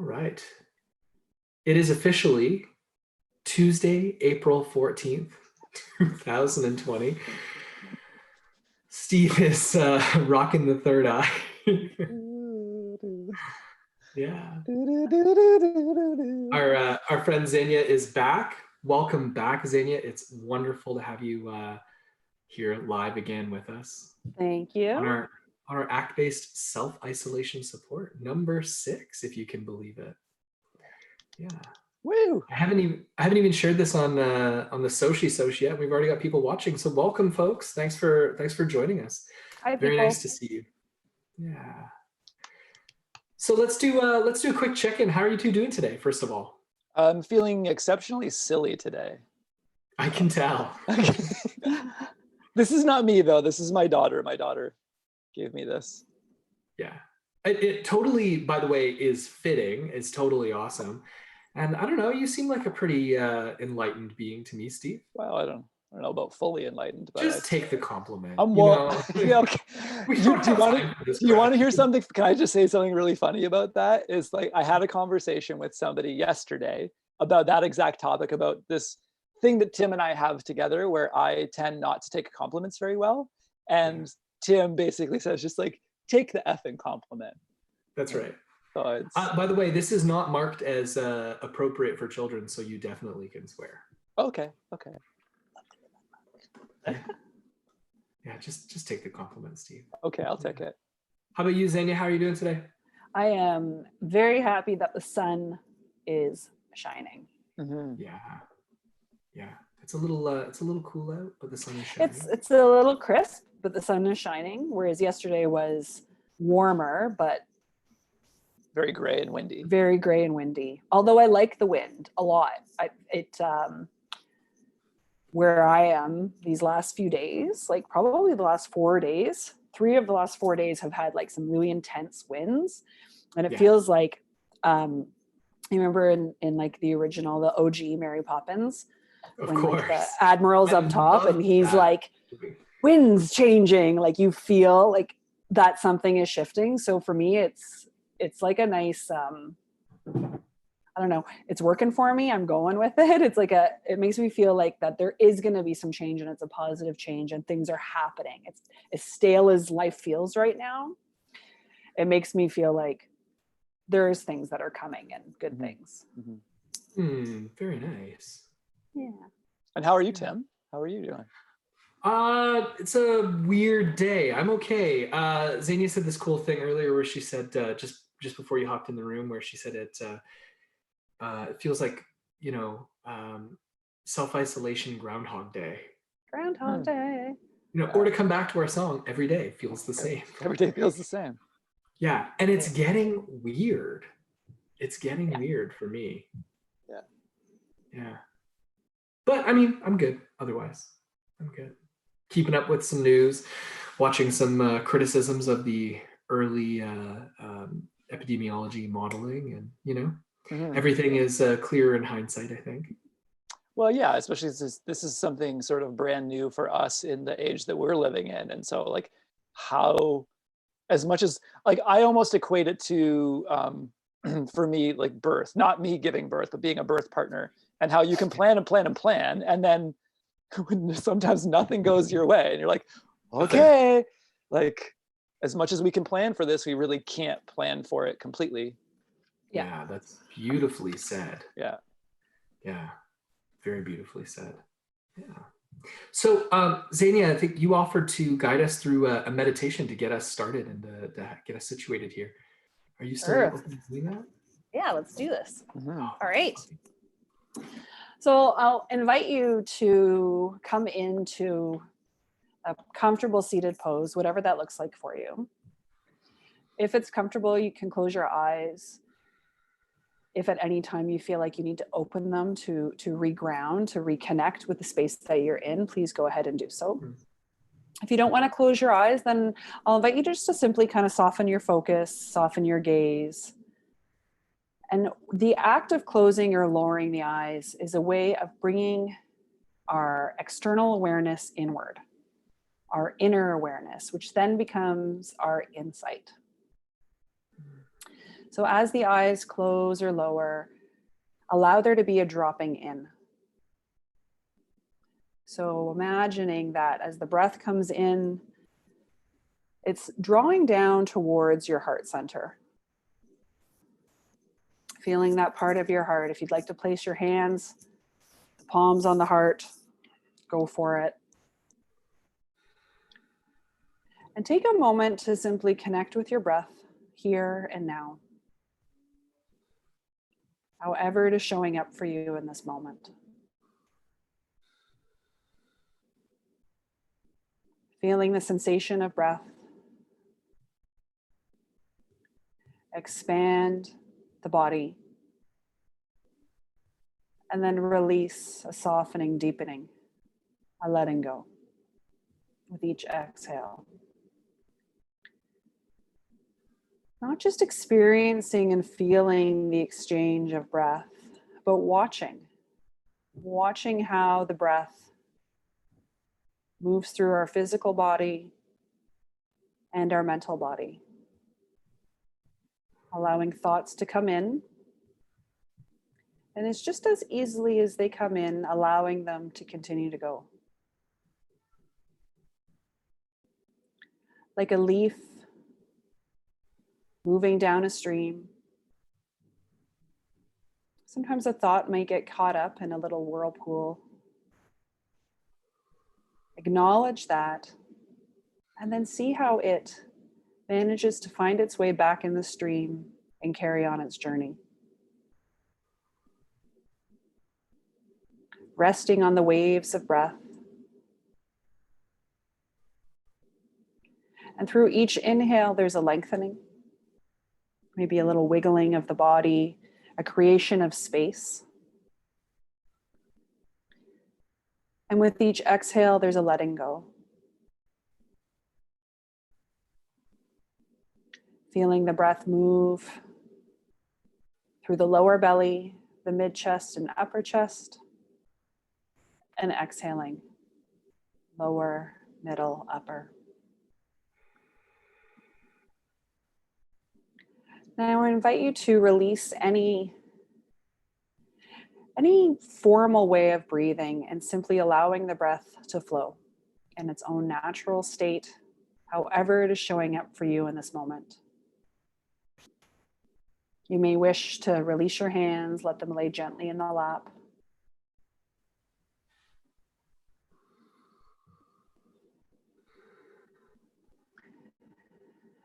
All right. It is officially Tuesday, April 14th, 2020. Steve is rocking the third eye. Yeah. Our friend Xenia is back. Welcome back, Xenia. It's wonderful to have you here live again with us Thank you. on our ACT-based self-isolation support, number 6, if you can believe it. Yeah. Woo! I haven't even shared this on the Soci yet. We've already got people watching, so welcome, folks. Thanks for joining us. Hi, Very people. nice to see you. Yeah. So let's do a quick check-in. How are you two doing today? First of all, I'm feeling exceptionally silly today. I can tell. This is not me though. This is my daughter. My daughter gave me this. Yeah. It totally, by the way, is fitting. It's totally awesome. And I don't know, you seem like a pretty enlightened being to me, Steve. Well, I don't know about fully enlightened, but just take the compliment. I'm well. Yeah, okay. Do you want to hear something? Can I just say something really funny about that? Is like I had a conversation with somebody yesterday about that exact topic, about this thing that Tim and I have together where I tend not to take compliments very well. And Tim basically says, just like, take the effing compliment. That's right. So by the way, this is not marked as appropriate for children, so you definitely can swear. Okay. Yeah, just take the compliment, Steve. Okay, I'll take it. How about you, Xenia? How are you doing today? I am very happy that the sun is shining. Mm-hmm. Yeah. It's a little cool out, but the sun is shining. It's a little crisp, but the sun is shining. Whereas yesterday was warmer, but very gray and windy. Very gray and windy. Although I like the wind a lot. Where I am these last few days, like probably the last 4 days, 3 of the last 4 days have had like some really intense winds. And it feels like, you remember in like the original, the OG Mary Poppins, of course, like, the Admiral's up top and he's like, winds changing, like you feel like that something is shifting. So for me, it's like a nice, I don't know, it's working for me. I'm going with it. It's like it makes me feel like that there is going to be some change and it's a positive change and things are happening. It's as stale as life feels right now. It makes me feel like there's things that are coming and good things. Very nice. Yeah. And how are you, Tim? How are you doing? It's a weird day. I'm okay. Xenia said this cool thing earlier where she said, just before you hopped in the room, where she said it feels like, self-isolation Groundhog Day. Groundhog Day. Or to come back to our song, every day feels the same. Every day feels the same. Yeah, and it's getting weird. It's getting weird for me. Yeah. But I mean, I'm good otherwise. I'm good. Keeping up with some news, watching some criticisms of the early epidemiology modeling, and everything is clearer in hindsight, I think. Well, yeah, especially since this is something sort of brand new for us in the age that we're living in. And so like how, as much as like, I almost equate it to, for me, like birth, not me giving birth, but being a birth partner, and how you can plan and plan and plan. And then when sometimes nothing goes your way and you're like, okay, like as much as we can plan for this, we really can't plan for it completely. Yeah, that's beautifully said. Yeah. Very beautifully said. Yeah. So, Xenia, I think you offered to guide us through a meditation to get us started and to get us situated here. Are you still open to doing that? Yeah, let's do this. All right. So I'll invite you to come into a comfortable seated pose, whatever that looks like for you. If it's comfortable, you can close your eyes. If at any time you feel like you need to open them to reground, to reconnect with the space that you're in, please go ahead and do so. If you don't want to close your eyes, then I'll invite you just to simply kind of soften your focus, soften your gaze. And the act of closing or lowering the eyes is a way of bringing our external awareness inward, our inner awareness, which then becomes our insight. So as the eyes close or lower, allow there to be a dropping in. So imagining that as the breath comes in, it's drawing down towards your heart center. Feeling that part of your heart. If you'd like to place your hands, the palms on the heart, go for it. And take a moment to simply connect with your breath here and now. However it is showing up for you in this moment. Feeling the sensation of breath. Expand the body. And then release, a softening, deepening, a letting go with each exhale. Not just experiencing and feeling the exchange of breath, but watching how the breath moves through our physical body and our mental body. Allowing thoughts to come in. And it's just as easily as they come in, allowing them to continue to go. Like a leaf moving down a stream. Sometimes a thought may get caught up in a little whirlpool. Acknowledge that, and then see how it manages to find its way back in the stream and carry on its journey. Resting on the waves of breath. And through each inhale, there's a lengthening, maybe a little wiggling of the body, a creation of space. And with each exhale, there's a letting go. Feeling the breath move through the lower belly, the mid-chest and upper chest, and exhaling, lower, middle, upper. Now I invite you to release any formal way of breathing and simply allowing the breath to flow in its own natural state, however it is showing up for you in this moment. You may wish to release your hands, let them lay gently in the lap.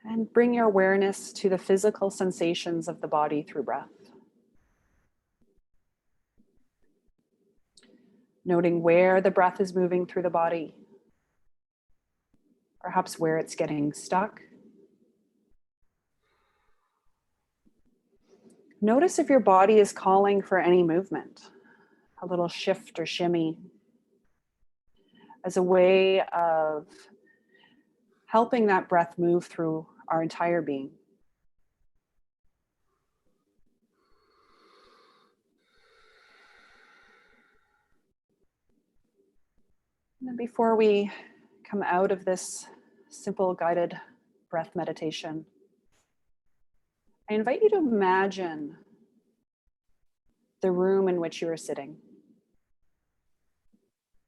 And bring your awareness to the physical sensations of the body through breath. Noting where the breath is moving through the body, perhaps where it's getting stuck. Notice if your body is calling for any movement, a little shift or shimmy, as a way of helping that breath move through our entire being. And then before we come out of this simple guided breath meditation, I invite you to imagine the room in which you are sitting,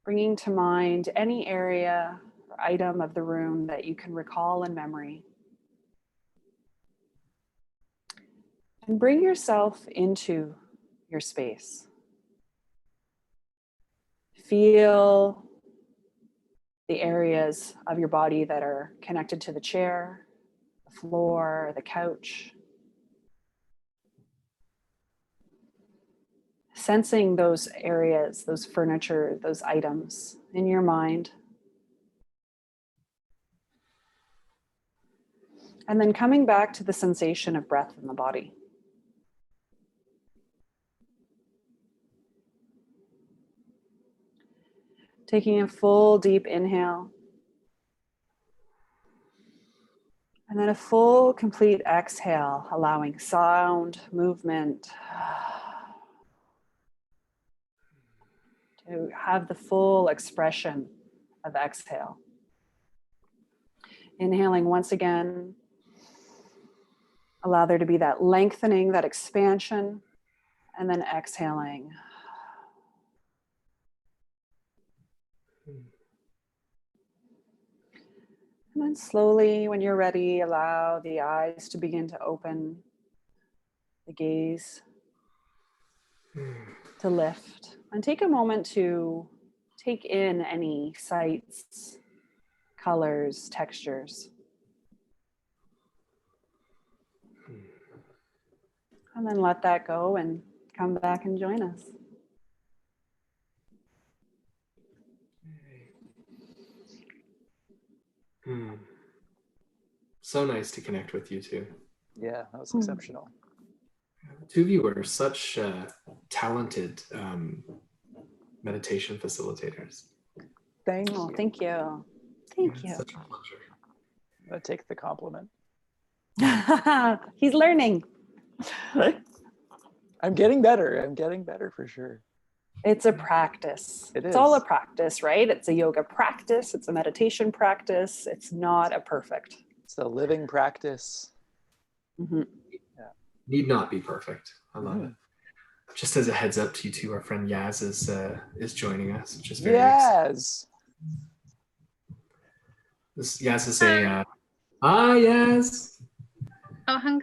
bringing to mind any area or item of the room that you can recall in memory. And bring yourself into your space. Feel the areas of your body that are connected to the chair, the floor, the couch. Sensing those areas, those furniture, those items in your mind. And then coming back to the sensation of breath in the body. Taking a full deep inhale. And then a full complete exhale, allowing sound, movement, to have the full expression of exhale. Inhaling once again, Allow there to be that lengthening, that expansion, and then exhaling. And then slowly, when you're ready, allow the eyes to begin to open, the gaze to lift. And take a moment to take in any sights, colors, textures. And then let that go and come back and join us. So nice to connect with you two. Yeah, that was exceptional. The two of you are such talented meditation facilitators. Thank you. Thank you. Thank you. Such a pleasure. I take the compliment. He's learning. I'm getting better. I'm getting better for sure. It's a practice. It's all a practice, right? It's a yoga practice. It's a meditation practice. It's not a perfect. It's a living practice. Mm-hmm. Yeah. Need not be perfect. I love it. Just as a heads up to you two, our friend Yaz is joining us, which is very exciting. Yaz is saying, hi Yaz. Oh, hang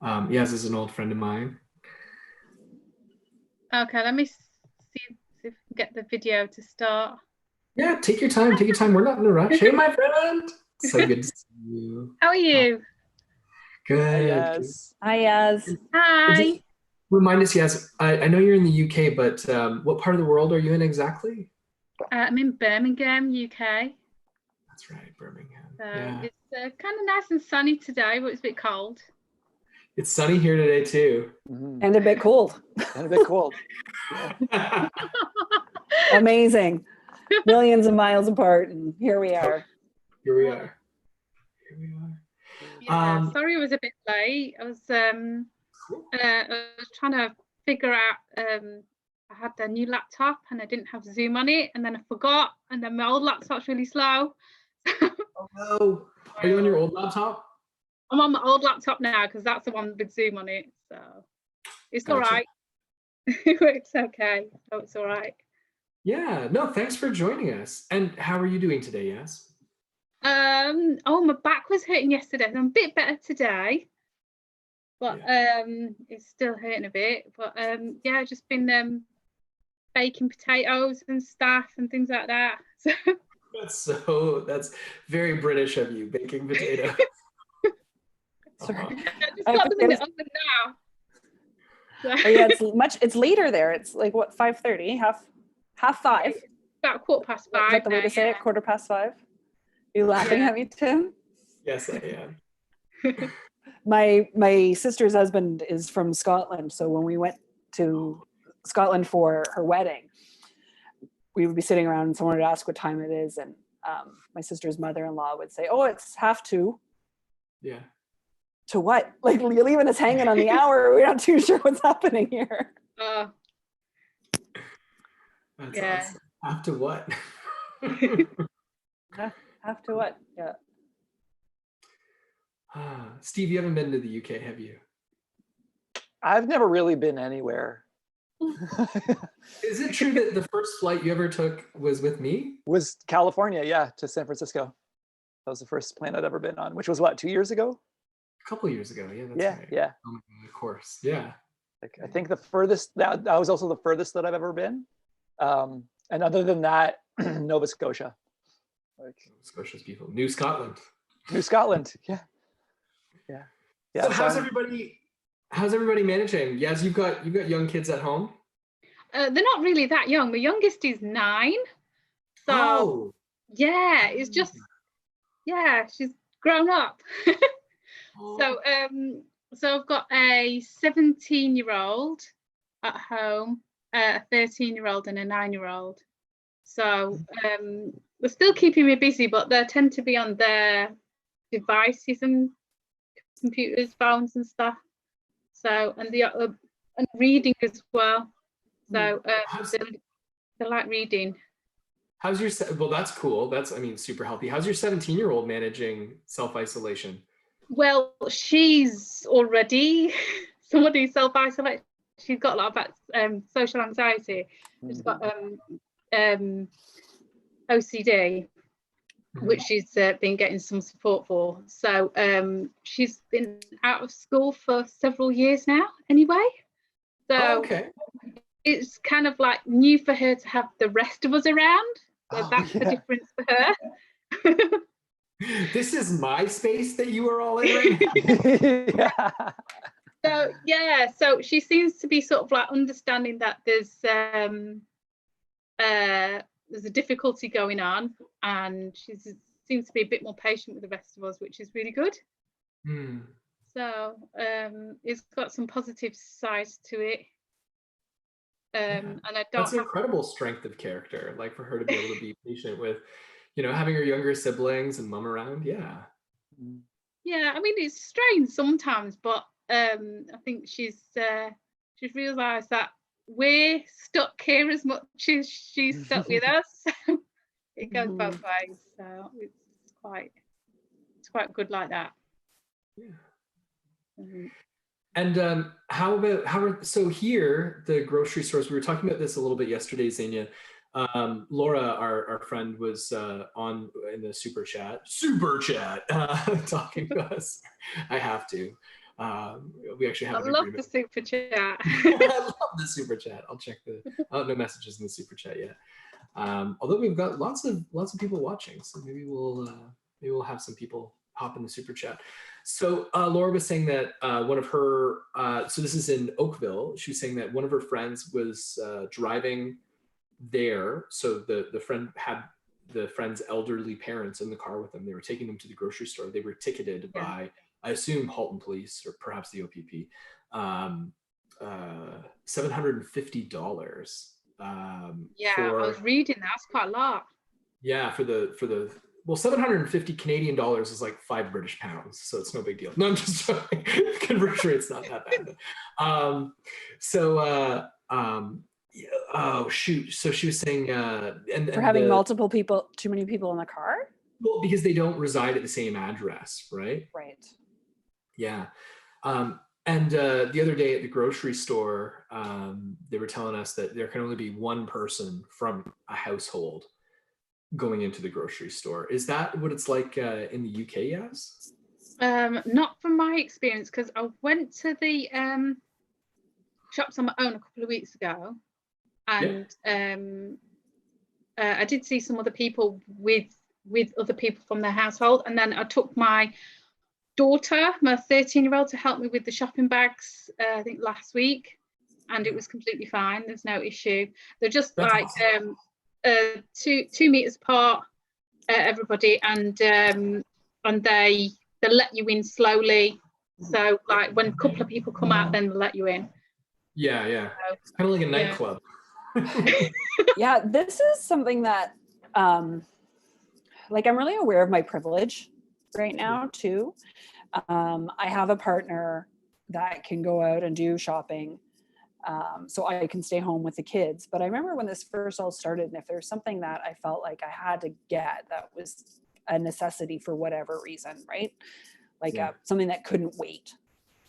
on. Yaz is an old friend of mine. Okay, let me see if we can get the video to start. Yeah, take your time. Take your time. We're not in a rush. Hey, my friend. So good to see you. How are you? Good. Yes. Hi, Yaz. Hi. Just remind us, Yaz, I know you're in the UK, but what part of the world are you in exactly? I'm in Birmingham, UK. That's right, Birmingham. So yeah. It's kind of nice and sunny today, but it's a bit cold. It's sunny here today too. And a bit cold. And a bit cold. Amazing. Millions of miles apart, and here we are. Here we are. Yeah, sorry I was a bit late. I was trying to figure out, I had the new laptop and I didn't have Zoom on it, and then I forgot, and then my old laptop's really slow. Oh no. Are you on your old laptop? I'm on my old laptop now because that's the one with Zoom on it, so it's Gotcha. all right. It's okay. Oh, it's all right. Yeah, no, thanks for joining us. And how are you doing today, Yaz? Oh, my back was hurting yesterday. I'm a bit better today, but it's still hurting a bit. But yeah, just been baking potatoes and stuff and things like that. That's very British of you, baking potatoes. Sorry. I just got them in the oven now. So. Oh, yeah, it's later there. It's like what, 5:30, half 5. About 5:15. Is that the way to say it? 5:15. Are you laughing at me, Tim? Yes, I am. My sister's husband is from Scotland, so when we went to Scotland for her wedding, we would be sitting around and someone would ask what time it is, and my sister's mother-in-law would say, "Oh, it's 2:30." Yeah. To what? Like, you're leaving us hanging on the hour. We're not too sure what's happening here. That's yeah. awesome. After what? After what? Yeah. Steve, you haven't been to the UK, have you? I've never really been anywhere. Is it true that the first flight you ever took was with me? Was California, yeah, to San Francisco. That was the first plane I'd ever been on, which was what, 2 years ago? A couple of years ago, yeah, that's right. Yeah. Oh my God, of course, yeah. Like, I think the furthest, that was also the furthest that I've ever been. And other than that, Nova Scotia. Nova Scotia's beautiful. New Scotland. New Scotland, yeah. So how's everybody managing? Yes, you've got young kids at home? They're not really that young. My youngest is 9. So yeah, it's just she's grown up. So I've got a 17-year-old at home, a 13-year-old and a 9-year-old. So they're still keeping me busy, but they tend to be on their devices and computers, phones and stuff. So and reading as well. So they like reading. How's your, well, that's cool. That's, I mean, super healthy. How's your 17-year-old managing self-isolation? Well, she's already somebody self-isolated. She's got a lot of social anxiety. She's got OCD, which she's been getting some support for. So she's been out of school for several years now anyway. So it's kind of like new for her to have the rest of us around. So that's the difference for her. This is my space that you are all in right now. So yeah, so she seems to be sort of like understanding that there's a difficulty going on, and she seems to be a bit more patient with the rest of us, which is really good. So it's got some positive sides to it. And I don't. That's an incredible strength of character, like for her to be able to be patient with, you know, having her younger siblings and mom around. Yeah. Yeah, I mean it's strange sometimes, but I think she's realised that we're stuck here as much as she's stuck with us. It goes both ways, so it's quite good like that. Yeah. And how about, so here, the grocery stores, we were talking about this a little bit yesterday, Xenia. Laura, our friend, was on in the super chat talking to us. I have to. We actually have. I love the super chat. I love the super chat. I'll check no messages in the super chat yet. Although we've got lots of people watching, so maybe we'll have some people hop in the super chat. So Laura was saying that one of her, so this is in Oakville. She was saying that one of her friends was driving there. So the friend had the friend's elderly parents in the car with them. They were taking them to the grocery store. They were ticketed by, I assume, Halton Police or perhaps the OPP, $750. Yeah, I was reading that. That's quite a lot. Yeah, for the well, 750 Canadian dollars is like 5 British pounds, so it's no big deal. No, I'm just joking. Conversion rate's not that bad. Oh shoot! So she was saying, and for having multiple people, too many people in the car. Well, because they don't reside at the same address, right? Right. Yeah. And the other day at the grocery store, they were telling us that there can only be one person from a household going into the grocery store. Is that what it's like in the UK? Yes. Not from my experience, because I went to the shops on my own a couple of weeks ago, and I did see some other people with other people from their household, and then I took my daughter, my 13-year-old, to help me with the shopping bags, I think last week, and it was completely fine. There's no issue. They're just That's like awesome. 2 meters apart, everybody, and they let you in slowly. So like when a couple of people come out, then they'll let you in. Yeah. So, it's kind of like a nightclub. Yeah, this is something that like I'm really aware of my privilege right now too. I have a partner that can go out and do shopping, so I can stay home with the kids. But I remember when this first all started, and if there's something that I felt like I had to get that was a necessity for whatever reason, right? Like something that couldn't wait.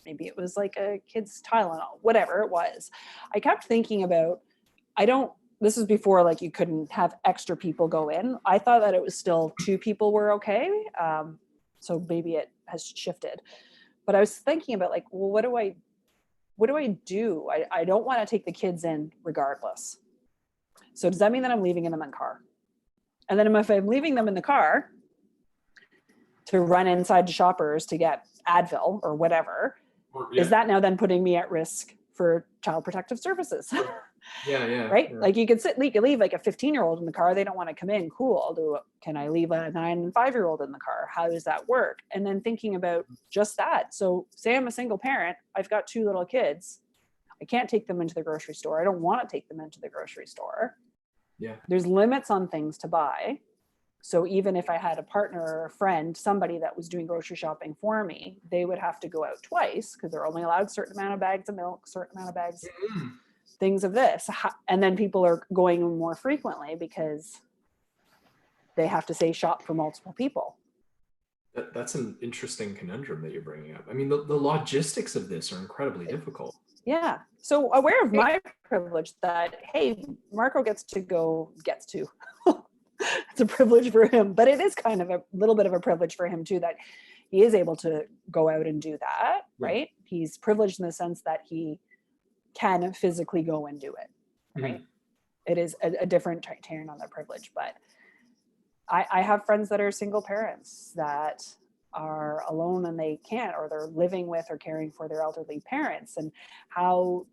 Maybe it was like a kid's Tylenol, whatever it was. I kept thinking about, this was before like you couldn't have extra people go in. I thought that it was still 2 people were okay. So maybe it has shifted. But I was thinking about like, well, what do I do? I don't want to take the kids in regardless. So does that mean that I'm leaving them in the car? And then if I'm leaving them in the car to run inside to Shoppers to get Advil or whatever, is that now then putting me at risk for Child Protective Services? Yeah. Right? Yeah. Like you could leave like a 15-year-old in the car. They don't want to come in. Cool. Can I leave a 9 and 5-year-old in the car? How does that work? And then thinking about just that. So say I'm a single parent. I've got 2 little kids. I can't take them into the grocery store. I don't want to take them into the grocery store. Yeah. There's limits on things to buy. So even if I had a partner or a friend, somebody that was doing grocery shopping for me, they would have to go out twice because they're only allowed a certain amount of bags of milk, certain amount of bags, things of this. And then people are going more frequently because they have to say shop for multiple people. That's an interesting conundrum that you're bringing up. I mean, the logistics of this are incredibly difficult. Yeah. So aware of my privilege that, hey, Marco gets to. It's a privilege for him, but it is kind of a little bit of a privilege for him too, that he is able to go out and do that, right? He's privileged in the sense that he can physically go and do it, right? It is a different turn on the privilege, but I have friends that are single parents that are alone and they can't, or they're living with or caring for their elderly parents, and how,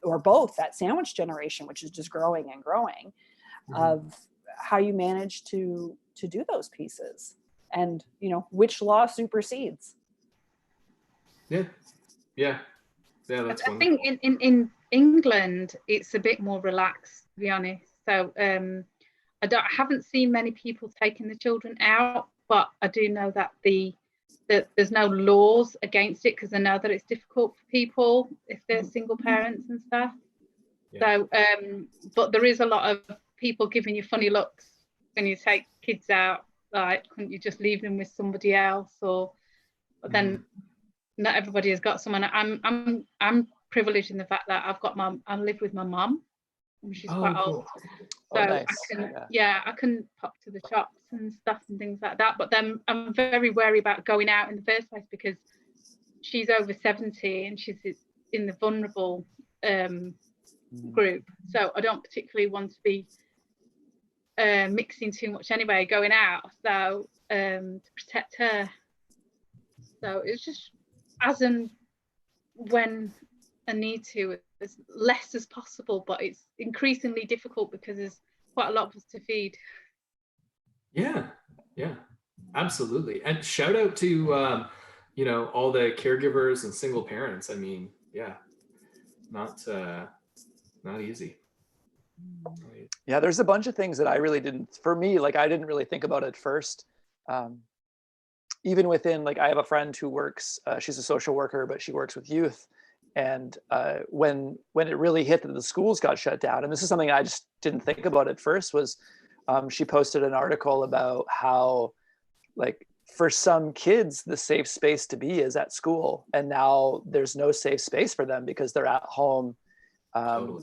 or both, that sandwich generation, which is just growing and growing, of how you manage to do those pieces, and which law supersedes. That's I think in England it's a bit more relaxed, to be honest. So I haven't seen many people taking the children out, but I do know that there's no laws against it, because I know that it's difficult for people if they're single parents and stuff. So but there is a lot of people giving you funny looks when you take kids out, like, couldn't you just leave them with somebody else? Or but then not everybody has got someone. I'm privileged in the fact that I live with my mum. She's quite old, so nice. I can pop to the shops and stuff and things like that. But then I'm very wary about going out in the first place, because she's over 70 and she's in the vulnerable group. So I don't particularly want to be mixing too much anyway, going out. So to protect her. So it's just as and when I need to, as less as possible, but it's increasingly difficult because there's quite a lot of us to feed. Yeah, absolutely. And shout out to all the caregivers and single parents. I mean, not easy. Yeah, there's a bunch of things that I really didn't, for me, like I didn't really think about at first. Even within, like, I have a friend who works, she's a social worker, but she works with youth. And when it really hit that the schools got shut down, and this is something I just didn't think about at first, was she posted an article about how, like, for some kids, the safe space to be is at school. And now there's no safe space for them because they're at home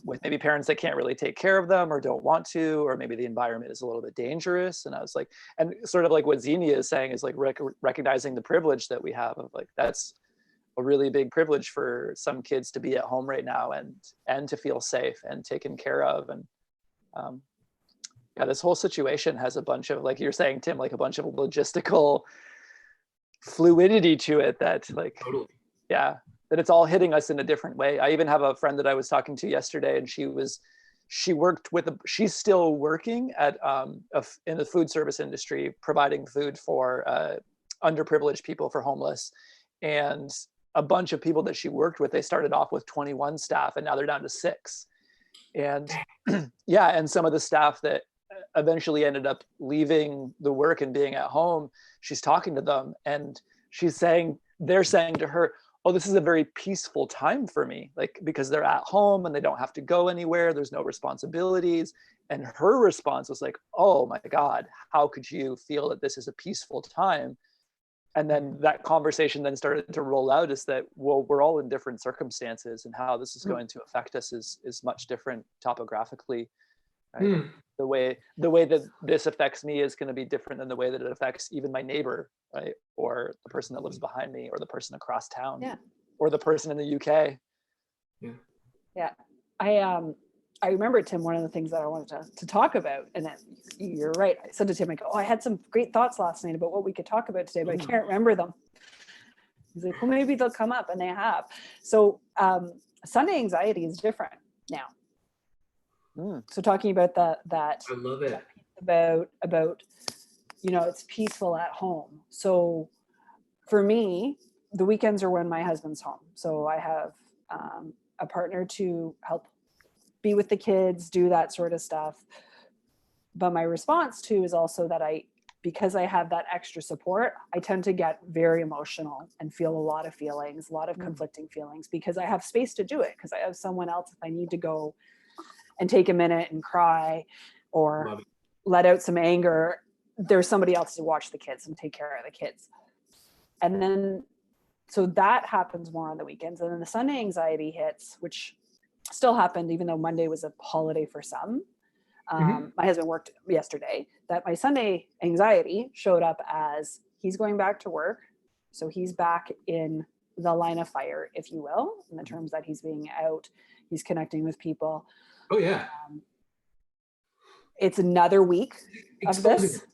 with maybe parents that can't really take care of them or don't want to, or maybe the environment is a little bit dangerous. And I was like, and sort of like what Xenia is saying is like recognizing the privilege that we have of, like, that's a really big privilege for some kids to be at home right now and to feel safe and taken care of. And this whole situation has a bunch of, like you're saying, Tim, like a bunch of logistical fluidity to it that, like, that it's all hitting us in a different way. I even have a friend that I was talking to yesterday, and she's still working at in the food service industry, providing food for underprivileged people, for homeless. And a bunch of people that she worked with, they started off with 21 staff and now they're down to 6. And and some of the staff that eventually ended up leaving the work and being at home, she's talking to them and they're saying to her, oh, this is a very peaceful time for me, like, because they're at home and they don't have to go anywhere. There's no responsibilities. And her response was like, oh my God, how could you feel that this is a peaceful time? And then that conversation then started to roll out, is that, well, we're all in different circumstances, and how this is going to affect us is much different topographically. Right? The way that this affects me is going to be different than the way that it affects even my neighbor, right? Or the person that lives behind me, or the person across town, or the person in the UK. I remember, Tim, one of the things that I wanted to talk about, and then you're right, I said to Tim, I had some great thoughts last night about what we could talk about today, but I can't remember them. He's like, well, maybe they'll come up, and they have. So Sunday anxiety is different now. So talking about that I love it. About it's peaceful at home. So for me, the weekends are when my husband's home. So I have a partner to help be with the kids, do that sort of stuff. But my response too is also that because I have that extra support, I tend to get very emotional and feel a lot of feelings, a lot of conflicting feelings, because I have space to do it, because I have someone else if I need to go and take a minute and cry or let out some anger. there's somebody else to watch the kids and take care of the kids. And then, so that happens more on the weekends. And then the Sunday anxiety hits, which still happened, even though Monday was a holiday for some. My husband worked yesterday, that my Sunday anxiety showed up as he's going back to work. So he's back in the line of fire, if you will, in the terms that he's being out, he's connecting with people. Oh yeah. It's another week of this. Exposing.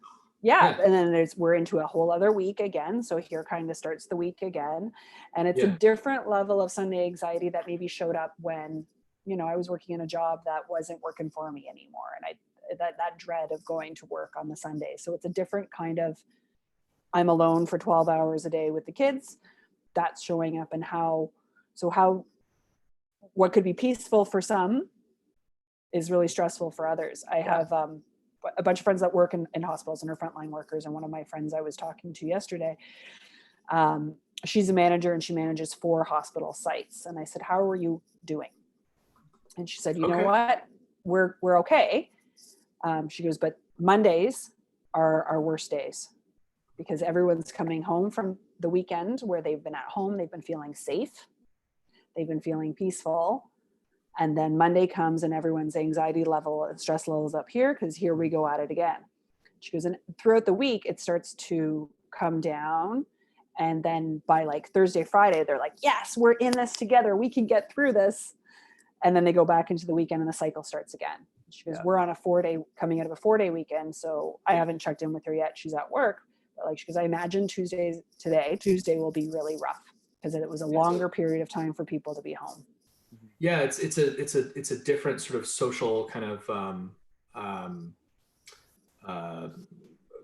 Yeah. And then we're into a whole other week again. So here kind of starts the week again. And it's a different level of Sunday anxiety that maybe showed up when, I was working in a job that wasn't working for me anymore. And that dread of going to work on the Sunday. So it's a different kind of, I'm alone for 12 hours a day with the kids. That's showing up. And what could be peaceful for some is really stressful for others. I have a bunch of friends that work in hospitals and are frontline workers. And one of my friends I was talking to yesterday, she's a manager and she manages 4 hospital sites. And I said, how are you doing? And she said, you know what, we're okay. She goes, but Mondays are our worst days because everyone's coming home from the weekend where they've been at home. They've been feeling safe. They've been feeling peaceful. And then Monday comes and everyone's anxiety level and stress level is up here because here we go at it again. She goes, and throughout the week, it starts to come down. And then by like Thursday, Friday, they're like, yes, we're in this together. We can get through this. And then they go back into the weekend and the cycle starts again. She goes, we're on coming out of a 4-day weekend. So I haven't checked in with her yet. She's at work. But like, she goes, I imagine Tuesday will be really rough because it was a longer period of time for people to be home. Yeah, it's a different sort of social kind of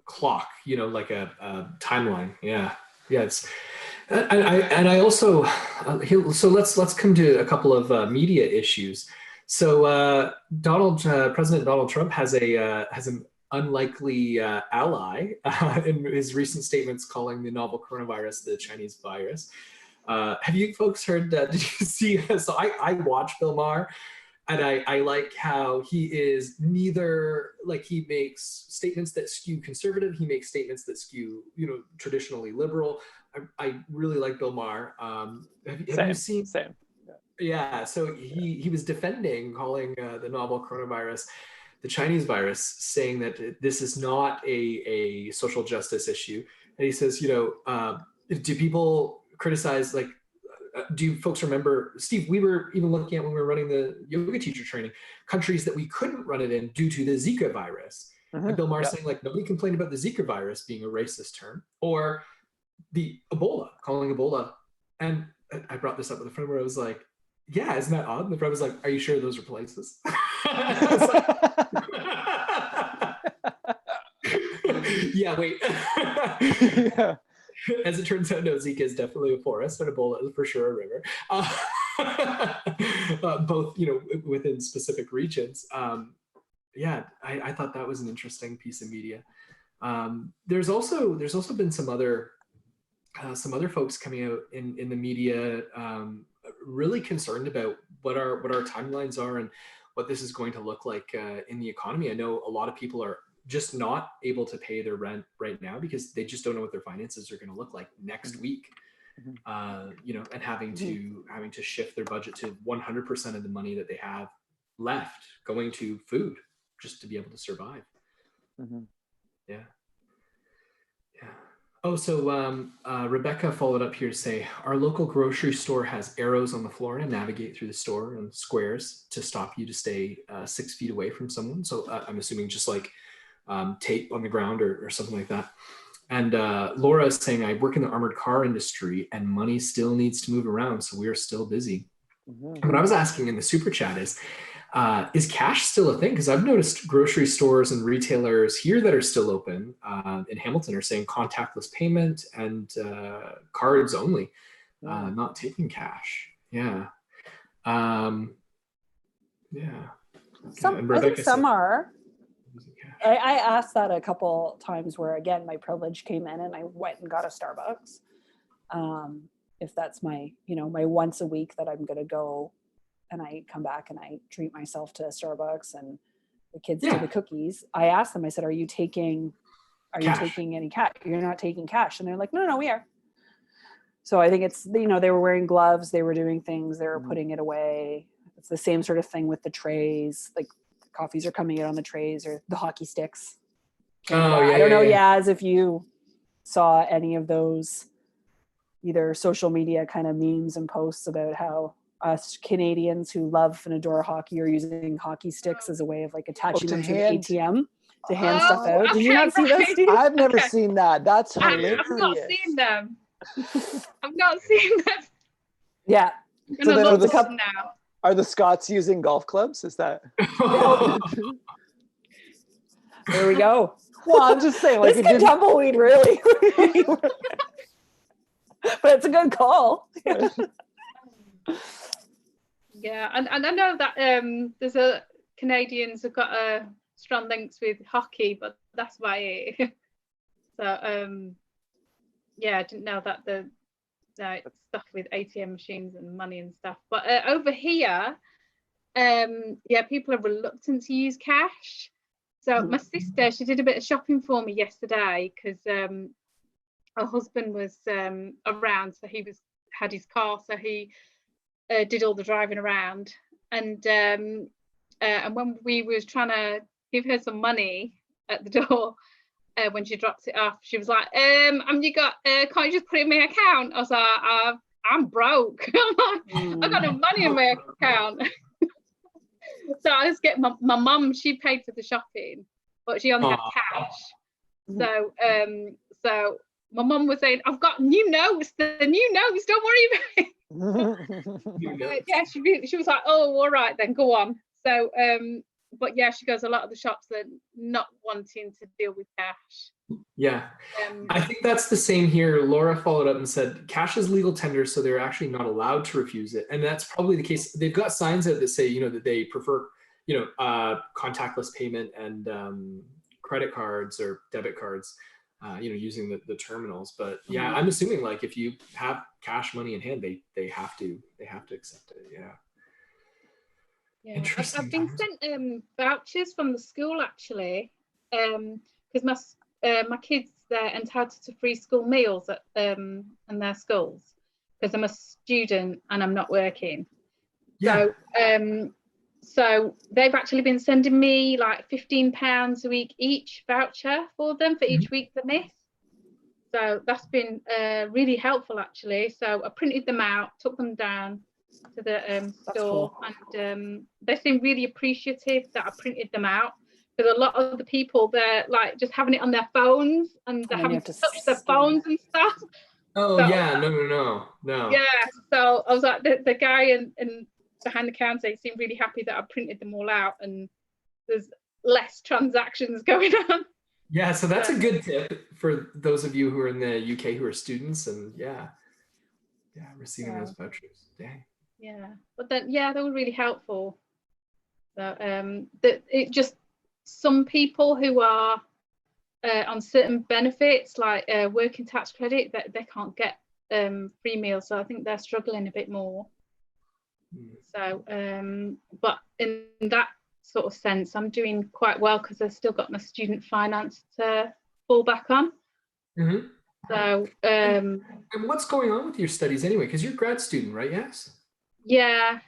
clock, like a timeline. Yeah. Yes. And I also so let's come to a couple of media issues. So President Donald Trump has an unlikely ally in his recent statements calling the novel coronavirus the Chinese virus. Have you folks heard? Did you see? So I watch Bill Maher, and I like how he is neither, like, he makes statements that skew conservative. He makes statements that skew, traditionally liberal. I really like Bill Maher. Have you seen? Same. Yeah. So he was defending calling the novel coronavirus the Chinese virus, saying that this is not a social justice issue. And he says, do people criticize, like, do folks remember, Steve, we were even looking at when we were running the yoga teacher training, countries that we couldn't run it in due to the Zika virus. And Bill Maher saying, like, nobody complained about the Zika virus being a racist term, or the Ebola, calling Ebola. And I brought this up with a friend where I was like, yeah, isn't that odd? And the friend was like, are you sure those are places? Yeah, wait. Yeah. As it turns out, no, Zika is definitely a forest, and Ebola is for sure a river. Both, within specific regions. Yeah, I thought that was an interesting piece of media. There's also been some other folks coming out in the media, really concerned about what our timelines are and what this is going to look like in the economy. I know a lot of people are just not able to pay their rent right now because they just don't know what their finances are going to look like next week. And having to shift their budget to 100% of the money that they have left going to food just to be able to survive. Yeah. Oh, so Rebecca followed up here to say, our local grocery store has arrows on the floor to navigate through the store and squares to stop you to stay 6 feet away from someone. So I'm assuming just like tape on the ground or something like that. And Laura is saying, I work in the armored car industry and money still needs to move around. So we are still busy. What I was asking in the super chat is cash still a thing? Because I've noticed grocery stores and retailers here that are still open in Hamilton are saying contactless payment and cards only, not taking cash. Yeah. Yeah. I think some are. I asked that a couple times where, again, my privilege came in and I went and got a Starbucks. If that's my once a week that I'm going to go and I come back and I treat myself to Starbucks and the kids to the cookies. I asked them, I said, are you taking are you Cash. taking any cash? You're not taking cash. And they're like, no, we are. So I think it's, they were wearing gloves, they were doing things, they were putting it away. It's the same sort of thing with the trays, like coffees are coming out on the trays, or the hockey sticks. Oh, yeah. I don't know, yeah. Yaz, if you saw any of those either social media kind of memes and posts about how us Canadians who love and adore hockey are using hockey sticks as a way of like attaching them to an ATM to hand stuff out. Did you not see those, Steve? I've never seen that. That's hilarious. I've not seen them. I've not seen them. Yeah. I'm gonna look the them now. Are the Scots using golf clubs? Is that? There we go. Well, I'm just saying, like, This could tumbleweed, really. But it's a good call. Yeah, and I know that there's Canadians have got strong links with hockey, but that's why it. So yeah, I didn't know that the stuff with ATM machines and money and stuff. But over here, yeah, people are reluctant to use cash. So my sister, she did a bit of shopping for me yesterday because her husband was around, so he had his car, so he did all the driving around. And when we was trying to give her some money at the door, when she dropped it off, she was like, can't you just put it in my account? I was like, I'm broke. I got no money in my account. So I was getting my mum, she paid for the shopping, but she only had cash. So my mum was saying, I've got new notes, the new notes, don't worry about it. Yeah, she was like, oh, all right then, go on. So but yeah, she goes, a lot of the shops are not wanting to deal with cash. Yeah, I think that's the same here. Laura followed up and said cash is legal tender, so they're actually not allowed to refuse it. And that's probably the case. They've got signs out that say, that they prefer, contactless payment and credit cards or debit cards, using the terminals. But yeah, I'm assuming like if you have cash money in hand, they have to accept it. Yeah. Yeah, I've been sent vouchers from the school actually, because my kids, they're entitled to free school meals at in their schools because I'm a student and I'm not working. Yeah. So they've actually been sending me like £15 a week each voucher for them for each week they miss. So that's been really helpful actually. So I printed them out, took them down to the store, cool. And they seem really appreciative that I printed them out, because a lot of the people, they're like just having it on their phones and they're having to touch their phones and stuff. Oh so, yeah, no. Yeah, so I was like, the guy and behind the counter, he seemed really happy that I printed them all out and there's less transactions going on. Yeah, so that's a good tip for those of you who are in the UK who are students and receiving those vouchers. Dang. Yeah, but then they were really helpful. So it just, some people who are on certain benefits like working tax credit, that they can't get free meals, so I think they're struggling a bit more. So but in that sort of sense, I'm doing quite well because I've still got my student finance to fall back on. So and what's going on with your studies anyway, because you're a grad student, right? Yes. Yeah.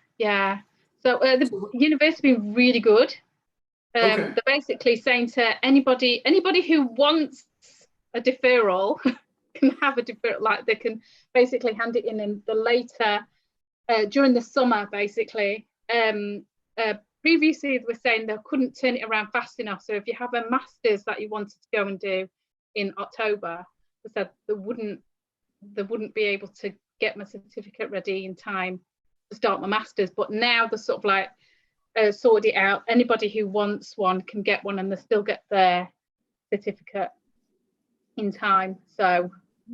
So the university has been really good. They're basically saying to anybody who wants a deferral can have a deferral, like they can basically hand it in the later during the summer basically. Previously they were saying they couldn't turn it around fast enough, so if you have a master's that you wanted to go and do in October, they said they wouldn't be able to get my certificate ready in time to start my master's. But now they're sort of like sorted it out. Anybody who wants one can get one and they still get their certificate in time. So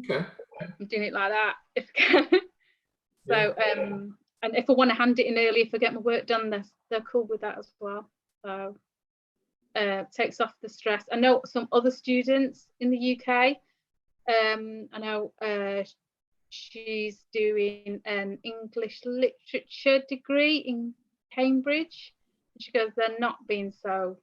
I'm doing it like that if I can. So and if I want to hand it in early, if I get my work done, they're cool with that as well. So takes off the stress. I know some other students in the UK. I know she's doing an English literature degree in Cambridge. She goes, they're not being so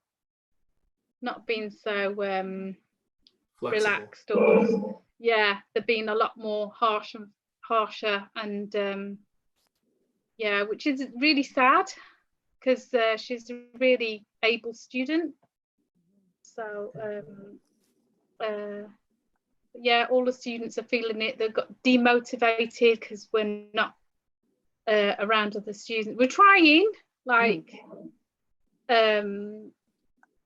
relaxed, or yeah, they're being a lot more harsher, and yeah, which is really sad, because she's a really able student. So yeah, all the students are feeling it. They've got demotivated because we're not around other students. We're trying, like,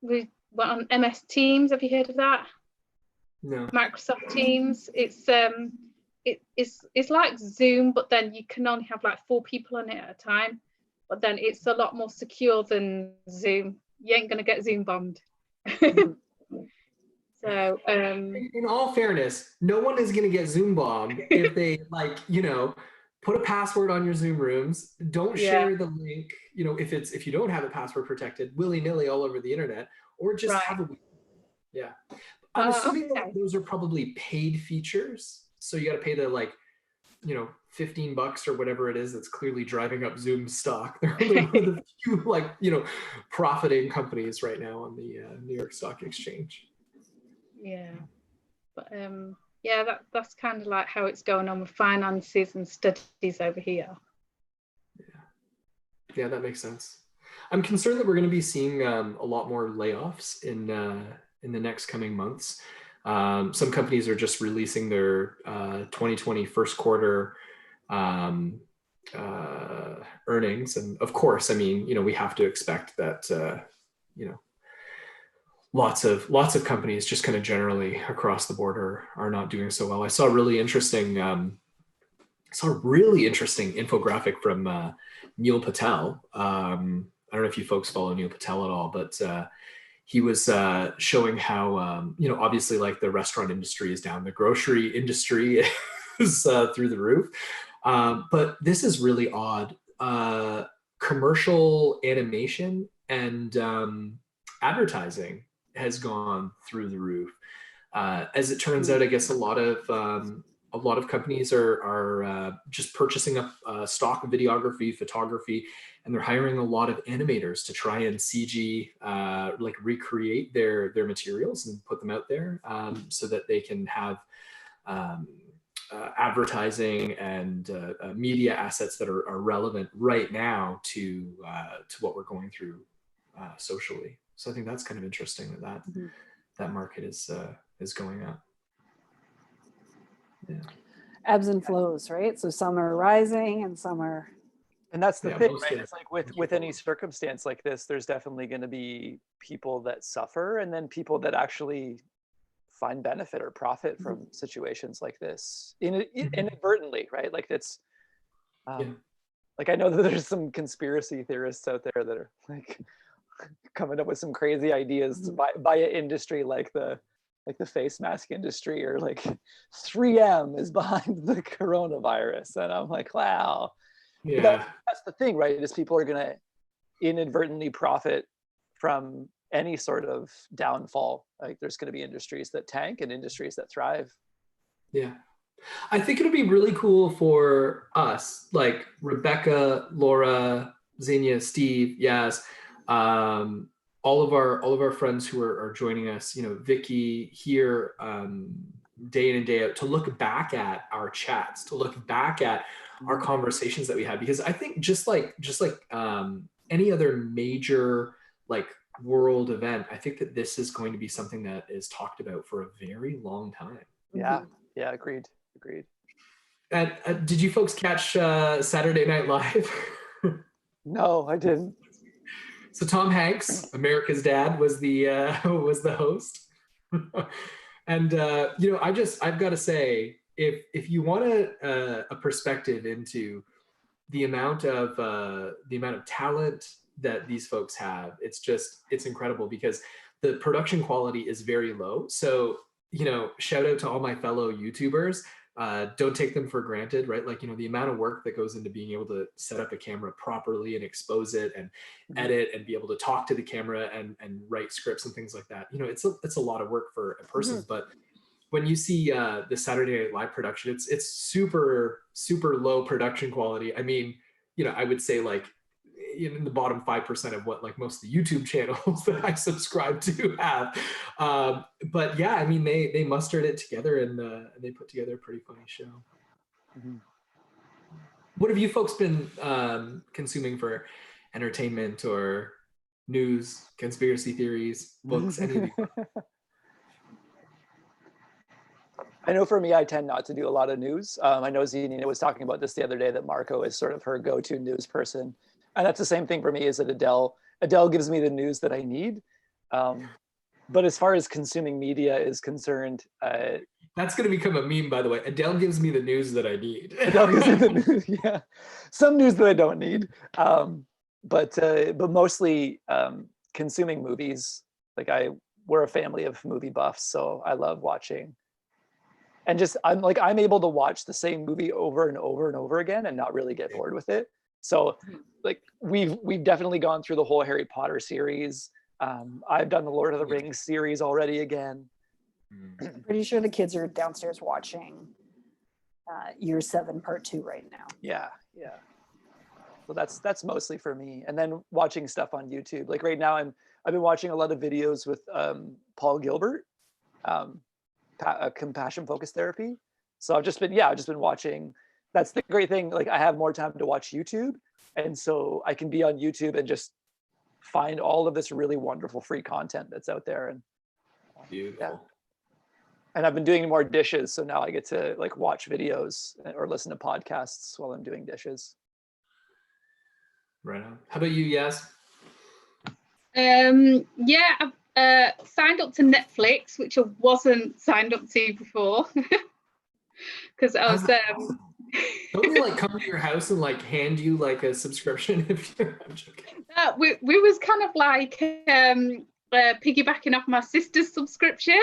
we went on MS Teams. Have you heard of that? No. Microsoft Teams. It's like Zoom, but then you can only have like 4 people on it at a time. But then it's a lot more secure than Zoom. You ain't gonna get Zoom bombed. So in all fairness, no one is going to get Zoom bombed if they, like, you know, put a password on your Zoom rooms. Don't share the link, you know, if you don't have it password protected, willy-nilly all over the internet, or just have a I'm assuming that those are probably paid features, so you got to pay the, like, you know, $15 or whatever it is that's clearly driving up Zoom stock. They're one of the few, like, you know, profiting companies right now on the New York Stock Exchange. Yeah, but yeah, that's kind of like how it's going on with finances and studies over here. Yeah, that makes sense. I'm concerned that we're going to be seeing a lot more layoffs in the next coming months. Some companies are just releasing their 2020 first quarter earnings, and of course, I mean, you know, we have to expect that you know, lots of companies just kind of generally across the board are not doing so well. I saw a really interesting infographic from Neil Patel. I don't know if you folks follow Neil Patel at all, but he was showing how, you know, obviously, like, the restaurant industry is down, the grocery industry is through the roof. But this is really odd. Commercial animation and advertising has gone through the roof. As it turns out, I guess a lot of companies are just purchasing up stock of videography, photography, and they're hiring a lot of animators to try and CG, like, recreate their materials and put them out there, so that they can have advertising and media assets that are relevant right now to what we're going through socially. So I think that's kind of interesting that market is going up. Yeah. Ebbs and flows, right? So some are rising and some are. And that's the thing, right? It's like with any circumstance like this, there's definitely going to be people that suffer, and then people that actually find benefit or profit from situations like this inadvertently, right? Like, it's like, I know that there's some conspiracy theorists out there that are, like, coming up with some crazy ideas to buy an industry like the face mask industry, or like 3M is behind the coronavirus. And I'm like, wow. Yeah. That's the thing, right? Is people are going to inadvertently profit from any sort of downfall. Like, there's going to be industries that tank and industries that thrive. Yeah. I think it'll be really cool for us, like Rebecca, Laura, Xenia, Steve, Yaz, all of our friends who are joining us, you know, Vicky here, day in and day out, to look back at our chats, to look back at our conversations that we had, because I think just like any other major, like, world event, I think that this is going to be something that is talked about for a very long time. Yeah. Agreed. And did you folks catch Saturday Night Live? No, I didn't. So Tom Hanks, America's Dad, was the host. And you know, I've got to say, if you want a perspective into the amount of talent that these folks have, it's incredible, because the production quality is very low. So, you know, shout out to all my fellow YouTubers. Don't take them for granted, right? Like, you know, the amount of work that goes into being able to set up a camera properly and expose it and edit and be able to talk to the camera and write scripts and things like that. You know, it's a lot of work for a person, but when you see the Saturday Night Live production, it's super, super low production quality. I mean, you know, I would say, like, in the bottom 5% of what like most of the YouTube channels that I subscribe to have. But yeah, I mean, they mustered it together and they put together a pretty funny show. Mhm. What have you folks been consuming for entertainment or news, conspiracy theories, books, any of you? I know for me, I tend not to do a lot of news. I know Zenina was talking about this the other day, that Marco is sort of her go-to news person. And that's the same thing for me, is that Adele gives me the news that I need. But as far as consuming media is concerned, that's going to become a meme, by the way. Adele gives me the news that I need. Adele gives me the news, yeah. Some news that I don't need. But mostly consuming movies. Like we're a family of movie buffs, so I love watching. And just I'm able to watch the same movie over and over and over again and not really get bored with it. So like we've definitely gone through the whole Harry Potter series. I've done the Lord of the Rings series already again. I'm pretty sure the kids are downstairs watching Year 7 Part 2 right now. Yeah. So that's mostly for me. And then watching stuff on YouTube. Like right now I've been watching a lot of videos with Paul Gilbert. Compassion focused therapy. So I've just been watching. That's the great thing. Like I have more time to watch YouTube, and so I can be on YouTube and just find all of this really wonderful free content that's out there. And beautiful. Yeah. And I've been doing more dishes, so now I get to like watch videos or listen to podcasts while I'm doing dishes. Right on. How about you, Yas? Yeah, I've signed up to Netflix, which I wasn't signed up to before, because I was. Don't they like come to your house and like hand you like a subscription? If you're, I'm joking. We was kind of like piggybacking off my sister's subscription.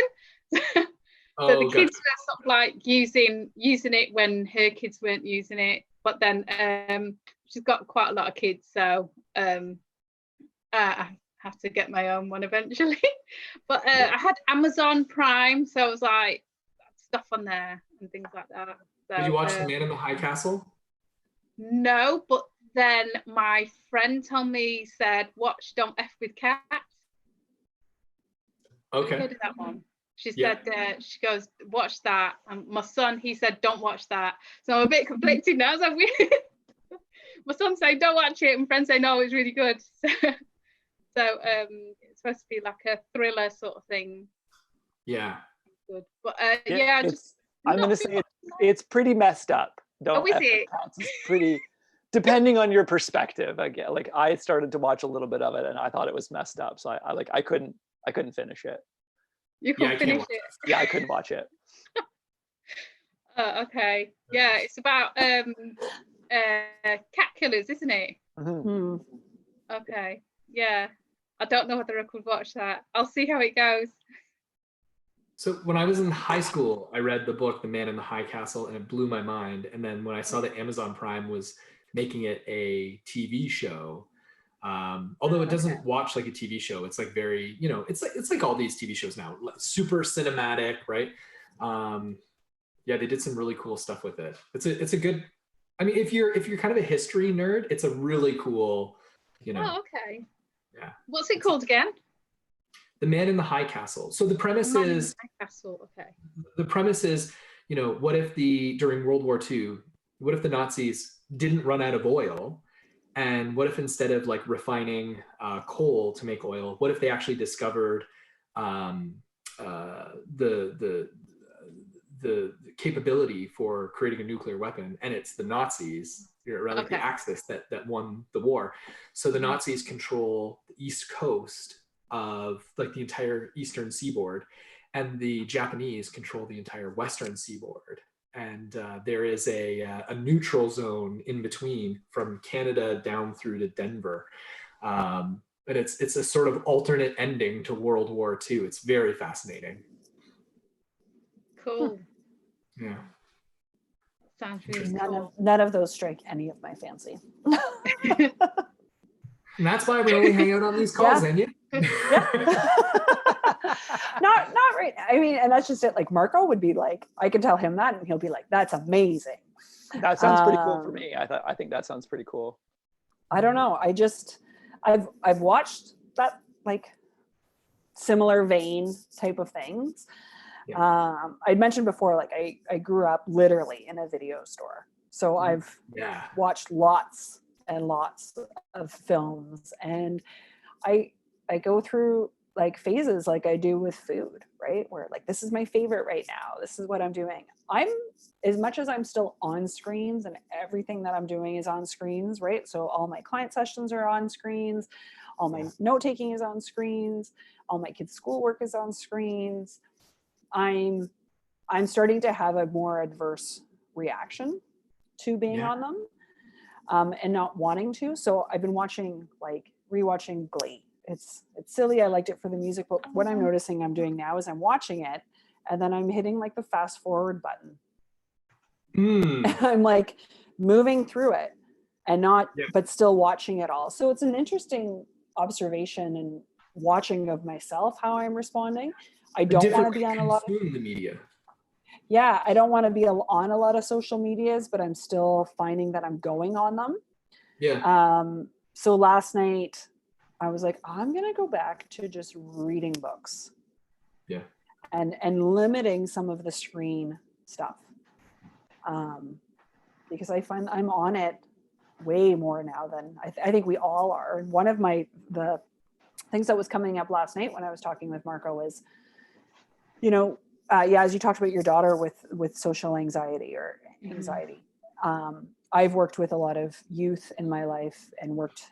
So the kids were sort of like using it when her kids weren't using it, but then she's got quite a lot of kids, so I have to get my own one eventually. But I had Amazon Prime, so I was like stuff on there and things like that. So, did you watch The Man in the High Castle? No, but then my friend told me, said watch Don't F with Cats. Okay. I heard of that one. She said, she goes, watch that. And my son, he said, don't watch that. So I'm a bit conflicted now. So my son said, don't watch it. And friends say, no, it's really good. So it's supposed to be like a thriller sort of thing. Yeah. Good. But yeah. I'm going to say it's pretty messed up. Is it? It's pretty, depending on your perspective. I started to watch a little bit of it and I thought it was messed up. So I couldn't finish it. You couldn't finish it? Yeah, I couldn't watch it. Okay. Yeah, it's about cat killers, isn't it? Mm-hmm. Okay. Yeah. I don't know whether I could watch that. I'll see how it goes. So when I was in high school, I read the book The Man in the High Castle and it blew my mind. And then when I saw that Amazon Prime was making it a TV show, although it doesn't watch like a TV show, it's like very, it's like all these TV shows now, super cinematic, right? Yeah, they did some really cool stuff with it. It's a good, I mean, if you're kind of a history nerd, it's a really cool, Oh, okay. Yeah. What's it called again? The Man in the High Castle. So the premise is, okay. The premise is, what if during World War II, what if the Nazis didn't run out of oil? And what if instead of like refining coal to make oil, what if they actually discovered the capability for creating a nuclear weapon, and it's the Nazis, the Axis that won the war. So the Nazis control the East Coast of like the entire Eastern seaboard, and the Japanese control the entire Western seaboard. And there is a neutral zone in between from Canada down through to Denver. And it's a sort of alternate ending to World War II. It's very fascinating. Cool. Yeah. Sounds really cool. None of those strike any of my fancy. And that's why we only hang out on these calls, Anya. Not right. I mean, and that's just it. Like Marco would be like, I can tell him that, and he'll be like, "That's amazing." That sounds pretty cool for me. I think that sounds pretty cool. I don't know. I've watched that like similar vein type of things. Yeah. I'd mentioned before, like I grew up literally in a video store. So I've watched lots and lots of films, and I go through like phases like I do with food, right? Where like, this is my favorite right now. This is what I'm doing. As much as I'm still on screens and everything that I'm doing is on screens, right? So all my client sessions are on screens, all my note taking is on screens, all my kids' schoolwork is on screens. I'm starting to have a more adverse reaction to being on them, and not wanting to. So I've been rewatching Glee. It's silly. I liked it for the music, but what I'm noticing I'm doing now is I'm watching it and then I'm hitting like the fast forward button. I'm like moving through it and but still watching it all. So it's an interesting observation and watching of myself, how I'm responding. I don't want to be on a lot of the media. Yeah, I don't want to be on a lot of social medias, but I'm still finding that I'm going on them. Yeah. So last night I was like, I'm going to go back to just reading books. Yeah. And limiting some of the screen stuff. Because I find I'm on it way more now than I think we all are. And one of the things that was coming up last night when I was talking with Marco was, as you talked about your daughter with social anxiety or anxiety. I've worked with a lot of youth in my life and worked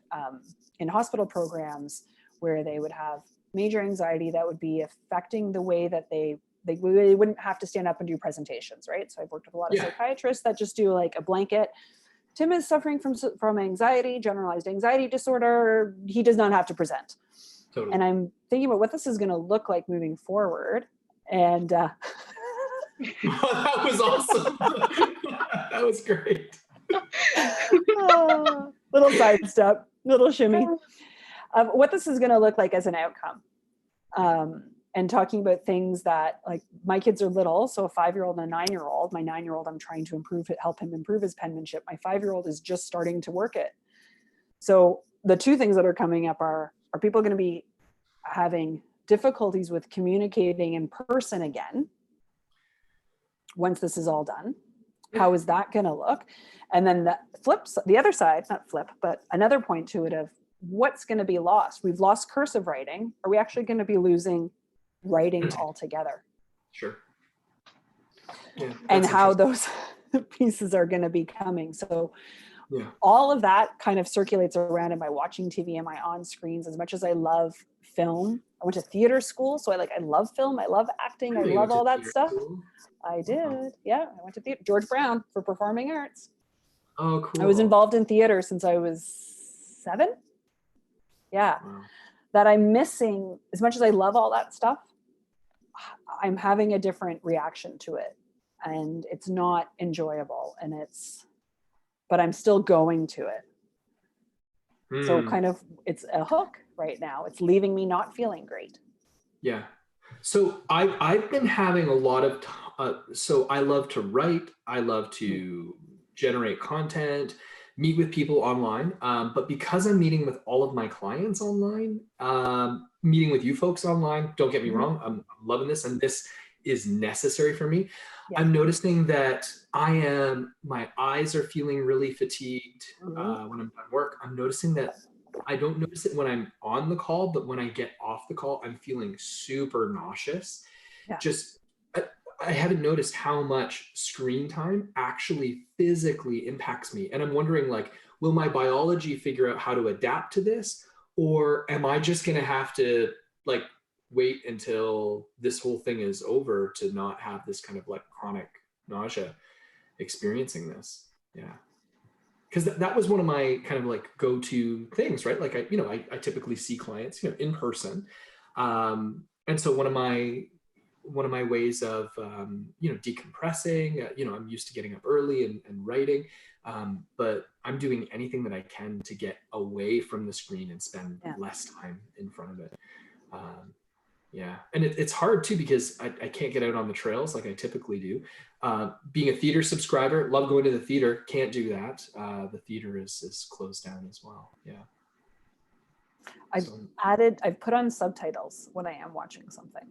in hospital programs where they would have major anxiety that would be affecting the way that they wouldn't have to stand up and do presentations, right? So I've worked with a lot of psychiatrists that just do like a blanket. Tim is suffering from anxiety, generalized anxiety disorder. He does not have to present. Totally. And I'm thinking about what this is going to look like moving forward. And that was awesome. That was great. Little sidestep, little shimmy. What this is going to look like as an outcome. And talking about things that, like, my kids are little, so a 5-year-old and a 9-year-old. My 9-year-old, I'm trying to help him improve his penmanship. My 5-year-old is just starting to work it. So the two things that are coming up are people going to be having difficulties with communicating in person again once this is all done? How is that going to look? And then the other side, not flip, but another point to it of what's going to be lost. We've lost cursive writing. Are we actually going to be losing writing altogether? Sure. Yeah, and how those pieces are going to be coming. So all of that kind of circulates around. Am I watching TV? Am I on screens? As much as I love film, I went to theater school, so I love film. I love acting. Really? I love all that stuff. School? I did. Yeah, I went to theater. George Brown for performing arts. Oh, cool. I was involved in theater since I was 7. Yeah. Wow. That I'm missing, as much as I love all that stuff, I'm having a different reaction to it, and it's not enjoyable, but I'm still going to it. So kind of, it's a hook right now. It's leaving me not feeling great. Yeah. So I've been having a lot of, so I love to write. I love to generate content, meet with people online. But because I'm meeting with all of my clients online, meeting with you folks online, don't get me wrong, I'm loving this, and this is necessary for me. Yeah. I'm noticing that my eyes are feeling really fatigued when I'm done work. I'm noticing that I don't notice it when I'm on the call, but when I get off the call, I'm feeling super nauseous. Yeah. I haven't noticed how much screen time actually physically impacts me. And I'm wondering, will my biology figure out how to adapt to this? Or am I just going to have to wait until this whole thing is over to not have this kind of chronic nausea experiencing this? Yeah. Because that was one of my kind of go-to things, right? I typically see clients, in person. And so one of my ways of, decompressing, I'm used to getting up early and writing, but I'm doing anything that I can to get away from the screen and spend less time in front of it. Yeah. And it's hard too, because I can't get out on the trails like I typically do. Being a theater subscriber, love going to the theater, can't do that. The theater is closed down as well. Yeah. I've put on subtitles when I am watching something.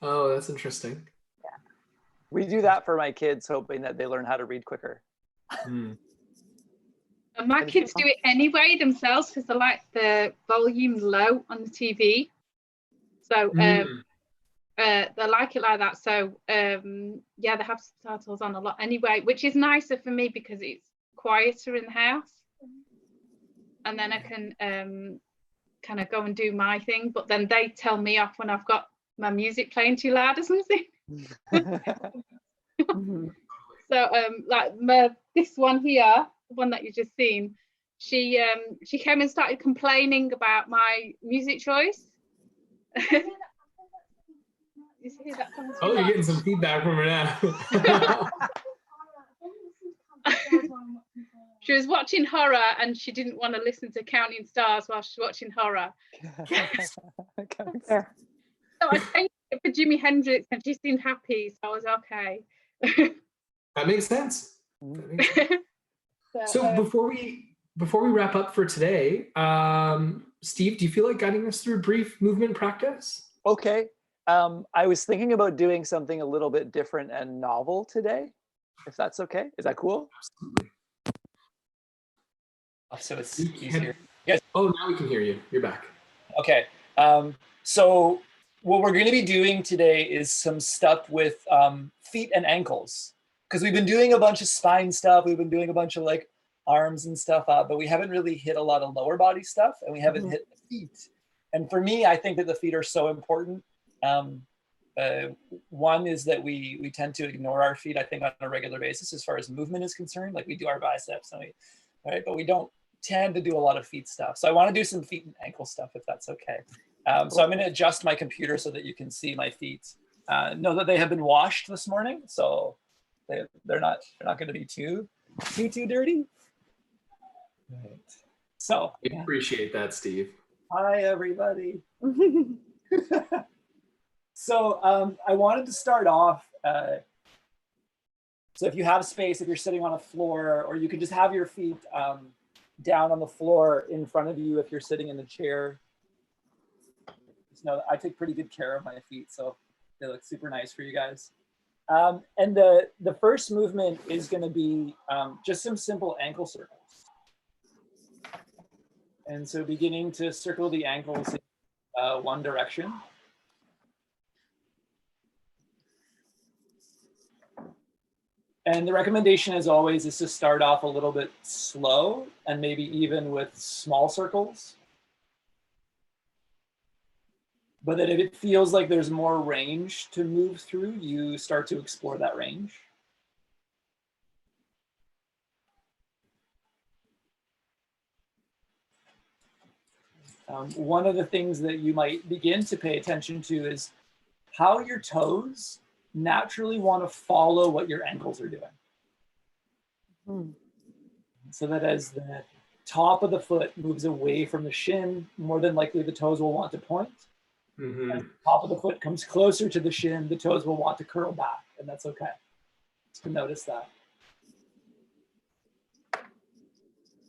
Oh, that's interesting. Yeah. We do that for my kids, hoping that they learn how to read quicker. And my kids do it anyway themselves because they like the volume low on the TV. So they like it like that. So yeah, they have subtitles on a lot anyway, which is nicer for me because it's quieter in the house. And then I can kind of go and do my thing, but then they tell me off when I've got my music playing too loud or something. So like this one here, the one that you just seen, she came and started complaining about my music choice. You see that comes Oh, you're getting some feedback from her now. She was watching horror and she didn't want to listen to Counting Stars while she's watching horror. Fair. So I changed it for Jimi Hendrix and she seemed happy, so I was okay. That makes sense. So before we wrap up for today, Steve, do you feel like guiding us through a brief movement practice? Okay. I was thinking about doing something a little bit different and novel today, if that's okay. Is that cool? Absolutely. So it's easier. Yes. Oh, now we can hear you. You're back. Okay. So what we're going to be doing today is some stuff with feet and ankles, because we've been doing a bunch of spine stuff. We've been doing a bunch of like arms and stuff, but we haven't really hit a lot of lower body stuff, and we haven't hit the feet. And for me, I think that the feet are so important. One is that we tend to ignore our feet, I think, on a regular basis as far as movement is concerned. Like we do our biceps, and but we don't tend to do a lot of feet stuff. So I want to do some feet and ankle stuff, if that's okay. So I'm going to adjust my computer so that you can see my feet. Know that they have been washed this morning, so they're not going to be too dirty. Right. So we appreciate that, Steve. Hi, everybody. So I wanted to start off. So if you have space, if you're sitting on a floor, or you can just have your feet down on the floor in front of you if you're sitting in a chair. Just know that I take pretty good care of my feet, so they look super nice for you guys. And the first movement is going to be just some simple ankle circles. And so beginning to circle the ankles in one direction. And the recommendation, as always, is to start off a little bit slow and maybe even with small circles. But that if it feels like there's more range to move through, you start to explore that range. One of the things that you might begin to pay attention to is how your toes naturally want to follow what your ankles are doing. So that as the top of the foot moves away from the shin, more than likely the toes will want to point. As the top of the foot comes closer to the shin, the toes will want to curl back, and that's okay. Just to notice that.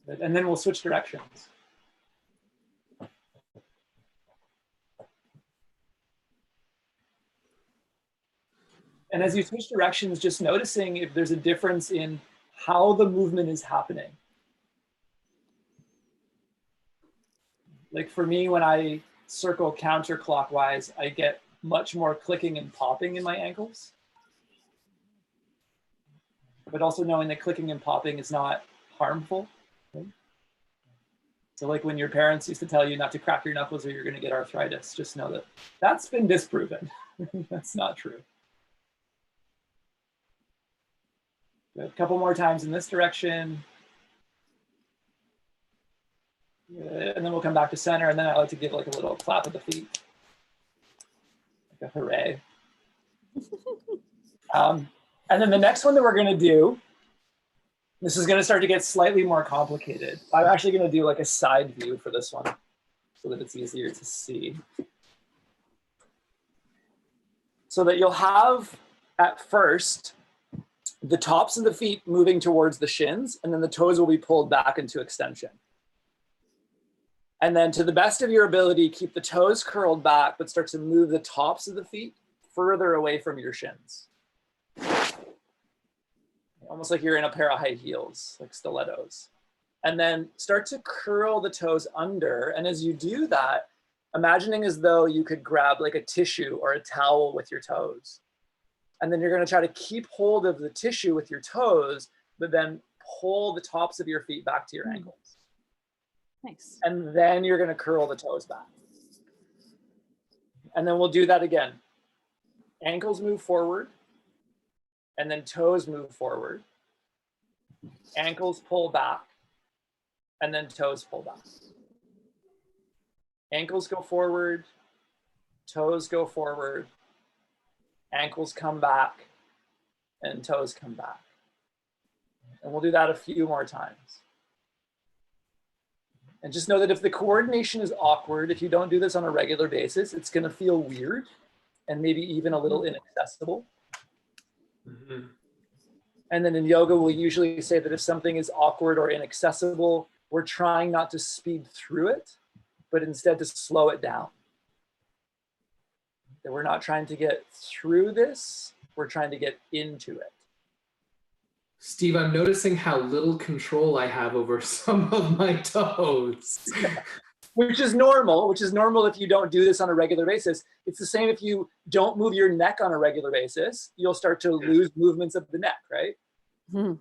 And then we'll switch directions. And as you switch directions, just noticing if there's a difference in how the movement is happening. Like for me, when I circle counterclockwise, I get much more clicking and popping in my ankles. But also knowing that clicking and popping is not harmful. Right? So like when your parents used to tell you not to crack your knuckles or you're going to get arthritis, just know that that's been disproven. That's not true. A couple more times in this direction. And then we'll come back to center, and then I like to give like a little clap of the feet. Like a hooray. And then the next one that we're gonna do, this is gonna start to get slightly more complicated. I'm actually gonna do like a side view for this one so that it's easier to see. so that you'll have at first the tops of the feet moving towards the shins, and then the toes will be pulled back into extension. And then to the best of your ability, keep the toes curled back, but start to move the tops of the feet further away from your shins. Almost like you're in a pair of high heels, like stilettos. And then start to curl the toes under. And as you do that, imagining as though you could grab like a tissue or a towel with your toes. And then you're going to try to keep hold of the tissue with your toes, but then pull the tops of your feet back to your ankles. Nice. And then you're going to curl the toes back. And then we'll do that again. Ankles move forward, and then toes move forward. Ankles pull back, and then toes pull back. Ankles go forward, toes go forward, ankles come back, and toes come back. And we'll do that a few more times. And just know that if the coordination is awkward, if you don't do this on a regular basis, it's going to feel weird and maybe even a little inaccessible. Mm-hmm. And then in yoga, we'll usually say that if something is awkward or inaccessible, we're trying not to speed through it, but instead to slow it down. That we're not trying to get through this, we're trying to get into it. Steve, I'm noticing how little control I have over some of my toes. Which is normal if you don't do this on a regular basis. It's the same if you don't move your neck on a regular basis, you'll start to lose movements of the neck, right? Mm-hmm.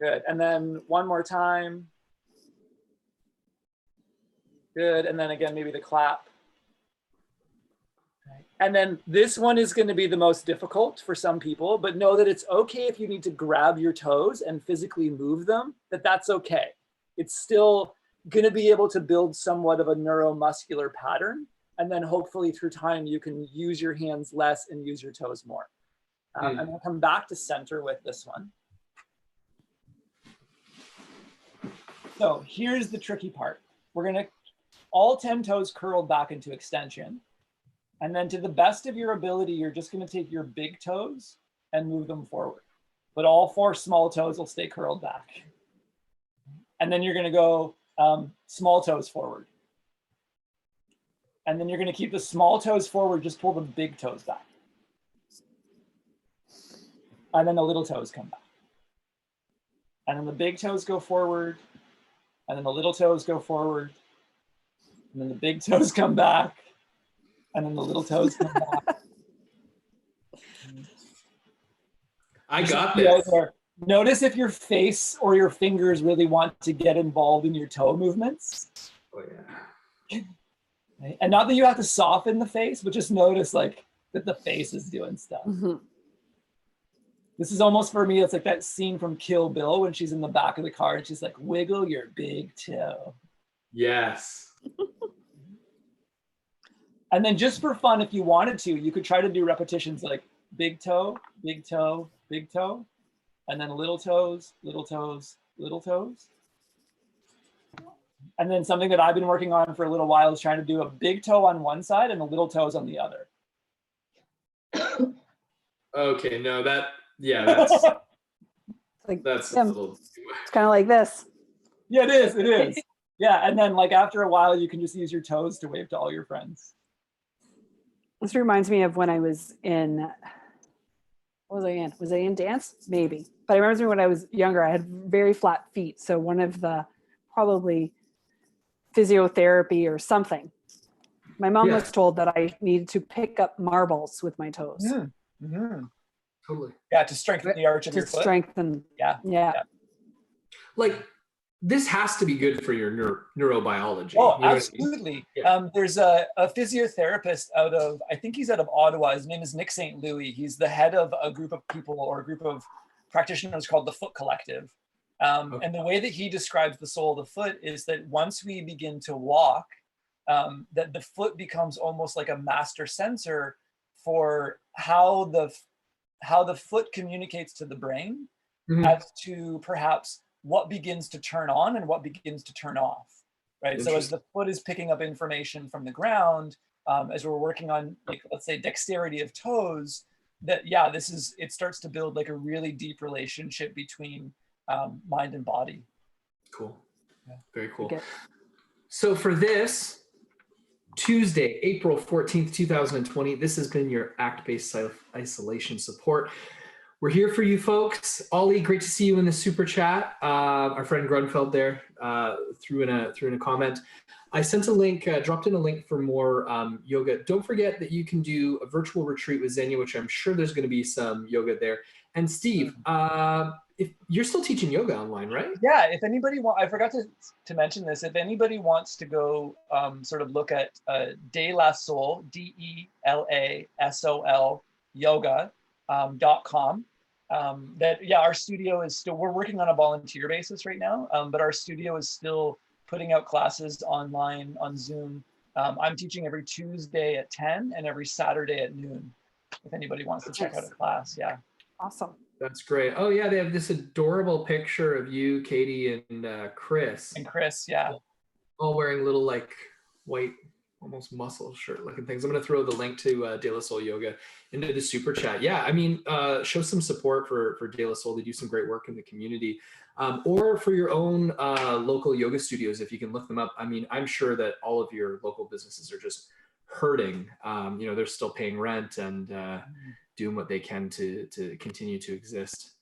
Good, and then one more time. Good, and then again, maybe the clap. And then this one is going to be the most difficult for some people, but know that it's okay if you need to grab your toes and physically move them, that's okay. It's still going to be able to build somewhat of a neuromuscular pattern. And then hopefully through time, you can use your hands less and use your toes more. And we'll come back to center with this one. So here's the tricky part. We're going to all 10 toes curled back into extension. And then to the best of your ability, you're just going to take your big toes and move them forward. But all 4 small toes will stay curled back. And then you're going to go small toes forward. And then you're going to keep the small toes forward, just pull the big toes back. And then the little toes come back. And then the big toes go forward. And then the little toes go forward. And then the big toes come back. And then the little toes come back. I got this. Notice if your face or your fingers really want to get involved in your toe movements. Oh, yeah. And not that you have to soften the face, but just notice like that the face is doing stuff. Mm-hmm. This is almost for me, it's like that scene from Kill Bill when she's in the back of the car and she's like, wiggle your big toe. Yes. And then just for fun, if you wanted to, you could try to do repetitions like big toe, big toe, big toe, and then little toes, little toes, little toes. And then something that I've been working on for a little while is trying to do a big toe on one side and the little toes on the other. Okay, no, that's Like, that's yeah, a little. it's kind of like this. Yeah, it is. Yeah, and then like after a while, you can just use your toes to wave to all your friends. This reminds me of when I was in, what was I in? Was I in dance? Maybe. But it reminds me when I was younger, I had very flat feet. So one of the probably physiotherapy or something, my mom was told that I needed to pick up marbles with my toes. Mm-hmm. Totally. Yeah, to strengthen the arch of your foot. Strengthen. Yeah. Like, this has to be good for your neurobiology. Oh, you know absolutely. what I mean? There's a physiotherapist out of, I think he's out of Ottawa. His name is Nick St. Louis. He's the head of a group of people or a group of practitioners called the Foot Collective. And the way that he describes the sole of the foot is that once we begin to walk, that the foot becomes almost like a master sensor for how the foot communicates to the brain as to perhaps what begins to turn on and what begins to turn off, right? So as the foot is picking up information from the ground, as we're working on, like, let's say dexterity of toes, that it starts to build like a really deep relationship between mind and body. Cool. Yeah. Very cool. Okay. So for this Tuesday, April 14th, 2020, this has been your ACT-based self-isolation support. We're here for you folks. Ollie, great to see you in the super chat. Our friend Grunfeld there threw in a comment. I sent a link, dropped in a link for more yoga. Don't forget that you can do a virtual retreat with Xenia, which I'm sure there's going to be some yoga there. And Steve, if you're still teaching yoga online, right? Yeah, if anybody I forgot to mention this, if anybody wants to go sort of look at De La Soul, DELASOL yoga.com. Our studio is still, we're working on a volunteer basis right now, but our studio is still putting out classes online on Zoom. I'm teaching every Tuesday at 10 and every Saturday at noon, if anybody wants to check out a class. Yeah. Awesome. That's great. Oh yeah, they have this adorable picture of you, Katie, and Chris. And Chris, yeah. All wearing little like white, almost muscle shirt looking things. I'm going to throw the link to De La Soul Yoga into the super chat. Yeah, I mean, show some support for De La Soul. They do some great work in the community. Or for your own local yoga studios, if you can look them up. I mean, I'm sure that all of your local businesses are just hurting. They're still paying rent and doing what they can to continue to exist.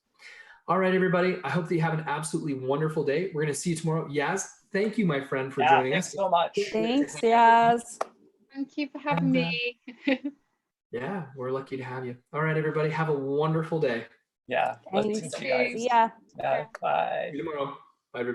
All right, everybody. I hope that you have an absolutely wonderful day. We're going to see you tomorrow. Yaz, thank you, my friend, for joining Thanks us. so much. Thanks, Yaz. Thank you for having me. Yeah, we're lucky to have you. All right, everybody. Have a wonderful day. Yeah. Thanks. Blessings to you guys. See ya. Yeah. Bye. See you tomorrow. Bye, everybody.